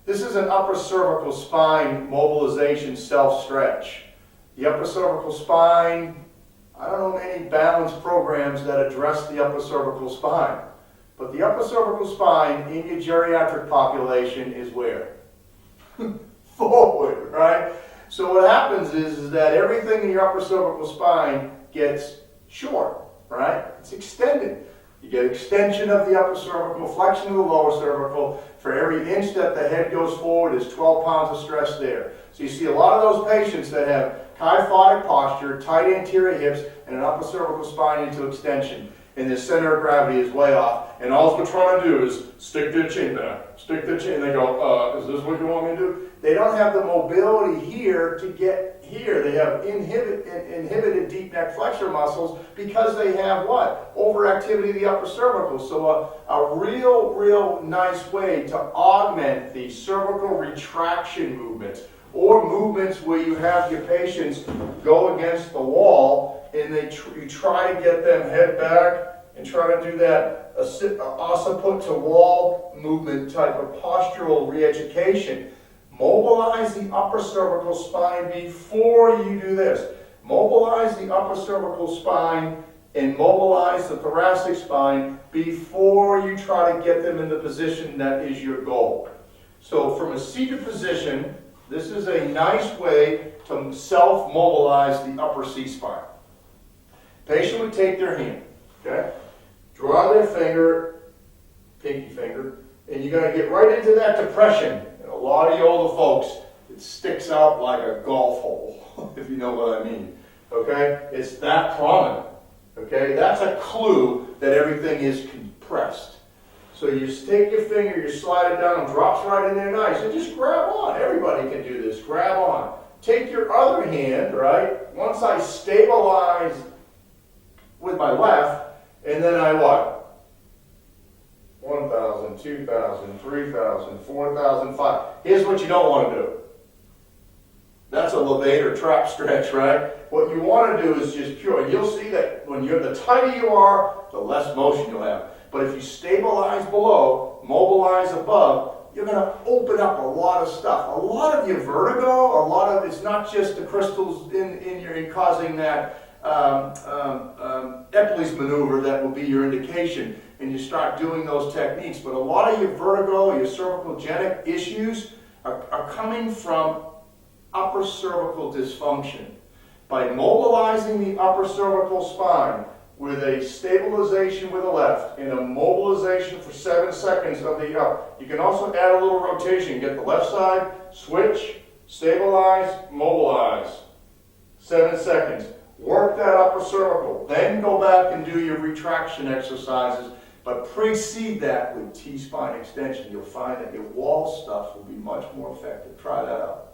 This is an upper cervical spine mobilization self-stretch. The upper cervical spine, I don't know many balance programs that address the upper cervical spine. But the upper cervical spine in your geriatric population is where? Forward, right? So what happens is that everything in your upper cervical spine gets short, right? It's extended. You get extension of the upper cervical, flexion of the lower cervical. For every inch that the head goes forward, there's 12 pounds of stress there. So you see a lot of those patients that have kyphotic posture, tight anterior hips, and an upper cervical spine into extension. And their center of gravity is way off. And all we're trying to do is stick their chin back, stick their chin. And they go, is this what you want me to do? They don't have the mobility here to get here. They have inhibited deep neck flexor muscles because they have what? Overactivity of the upper cervical. So a real nice way to augment the cervical retraction movements, or movements where you have your patients go against the wall and you try to get them head back and try to do that occiput to wall movement type of postural re-education. Mobilize the upper cervical spine before you do this. Mobilize the upper cervical spine and mobilize the thoracic spine before you try to get them in the position that is your goal. So from a seated position, this is a nice way to self-mobilize the upper C-spine. Patient would take their hand, okay? Draw their finger, pinky finger, and you're going to get right into that depression. And a lot of you older folks, it sticks out like a golf hole, if you know what I mean, okay? It's that prominent, okay? That's a clue that everything is compressed. So you just take your finger, you slide it down, and drops right in there nice, and just grab on. Everybody can do this, grab on. Take your other hand, right? Once I stabilize with my left, and then I what? 1,000, 2,000, 3,000, 4,000, 5. Here's what you don't want to do. That's a levator trap stretch, right? What you want to do is just pure. You'll see that when the tighter you are, the less motion you'll have. But if you stabilize below, mobilize above, you're going to open up a lot of stuff. A lot of your vertigo, it's not just the crystals in causing that Epley's maneuver that will be your indication, and you start doing those techniques. But a lot of your vertigo, your cervicogenic issues are coming from upper cervical dysfunction. By mobilizing the upper cervical spine with a stabilization with the left and a mobilization for 7 seconds of the up, you can also add a little rotation. Get the left side, switch, stabilize, mobilize. 7 seconds. Work that upper cervical. Then go back and do your retraction exercises, but precede that with T-spine extension. You'll find that your wall stuff will be much more effective. Try that out.